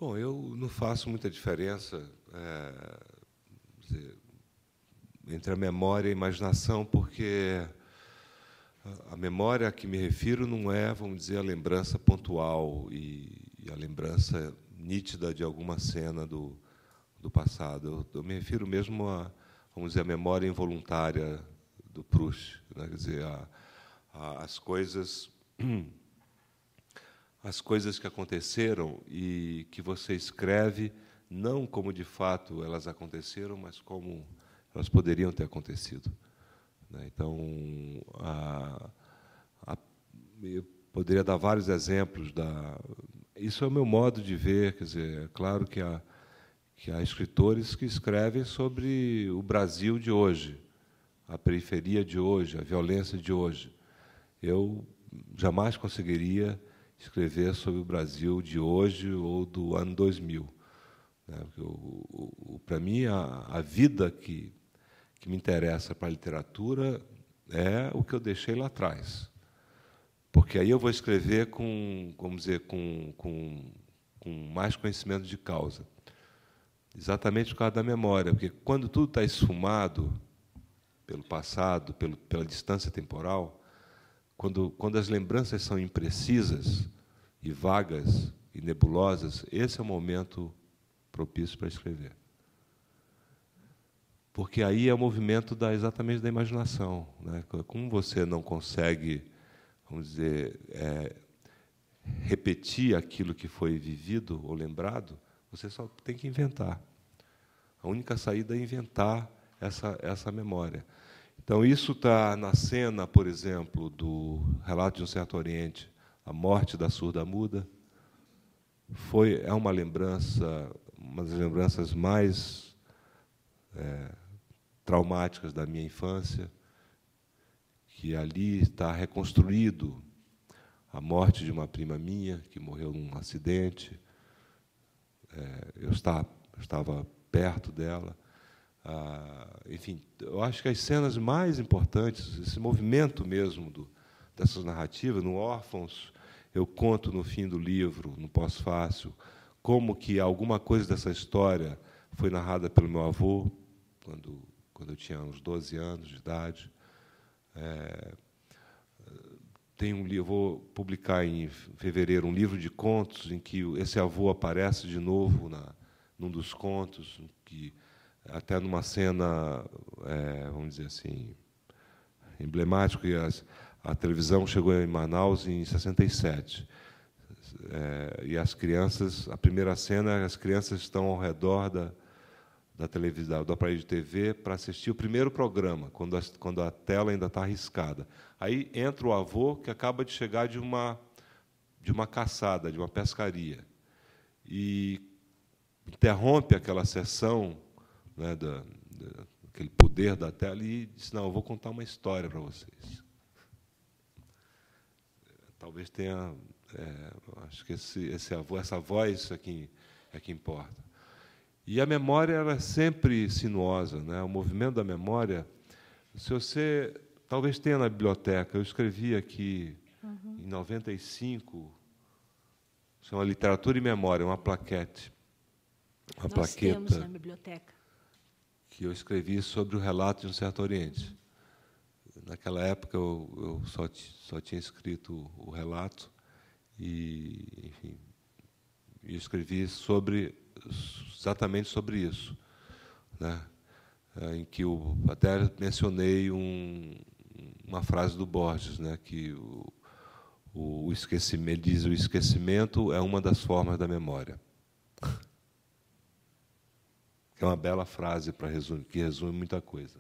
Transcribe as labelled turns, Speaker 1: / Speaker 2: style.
Speaker 1: Bom, eu não faço muita diferença dizer, entre a memória e a imaginação, porque a memória a que me refiro não é, vamos dizer, a lembrança pontual e a lembrança nítida de alguma cena do passado. Eu me refiro mesmo a, vamos dizer, a memória involuntária do Proust, né? Quer dizer, as coisas que aconteceram e que você escreve não como de fato elas aconteceram, mas como elas poderiam ter acontecido, né? Então, eu poderia dar vários exemplos isso é o meu modo de ver. Quer dizer, é claro que há escritores que escrevem sobre o Brasil de hoje, a periferia de hoje, a violência de hoje. Eu jamais conseguiria escrever sobre o Brasil de hoje ou do ano 2000, né? Para mim, a vida que me interessa para a literatura é o que eu deixei lá atrás, porque aí eu vou escrever vamos dizer, com mais conhecimento de causa, exatamente por causa da memória, porque quando tudo está esfumado pelo passado, pela distância temporal, quando as lembranças são imprecisas e vagas e nebulosas, esse é o momento propício para escrever. Porque aí é o movimento exatamente da imaginação, né? Como você não consegue, vamos dizer, repetir aquilo que foi vivido ou lembrado, você só tem que inventar. A única saída é inventar essa memória. Então, isso está na cena, por exemplo, do Relato de um Certo Oriente, a morte da surda-muda. É uma das lembranças mais traumáticas da minha infância, que ali está reconstruído a morte de uma prima minha, que morreu num acidente. Eu estava perto dela. Enfim, eu acho que as cenas mais importantes, esse movimento mesmo dessas narrativas, no Órfãos, eu conto no fim do livro, no pós-fácil, como que alguma coisa dessa história foi narrada pelo meu avô, quando eu tinha uns 12 anos de idade. Tem um livro, eu vou publicar em fevereiro um livro de contos em que esse avô aparece de novo num dos contos, que até numa cena, vamos dizer assim, emblemática. A televisão chegou em Manaus em 67. E as crianças, a primeira cena, as crianças estão ao redor da televisão, do aparelho de TV, para assistir o primeiro programa, quando a tela ainda está arriscada. Aí entra o avô, que acaba de chegar de uma caçada, de uma pescaria, e interrompe aquela sessão, né, aquele poder da tela, e diz: não, eu vou contar uma história para vocês. Talvez tenha, acho que essa voz aqui é que importa. E a memória ela é sempre sinuosa, né? O movimento da memória, se você talvez tenha na biblioteca, eu escrevi aqui em 95, chama Literatura e Memória, uma plaquete,
Speaker 2: Nós temos na biblioteca,
Speaker 1: que eu escrevi sobre o Relato de um Certo Oriente. Naquela época eu só tinha escrito o relato e, enfim, eu escrevi exatamente sobre isso, né? Em que eu até mencionei uma frase do Borges, né? Que o esquecimento, ele diz: o esquecimento é uma das formas da memória. Que é uma bela frase que resume muita coisa.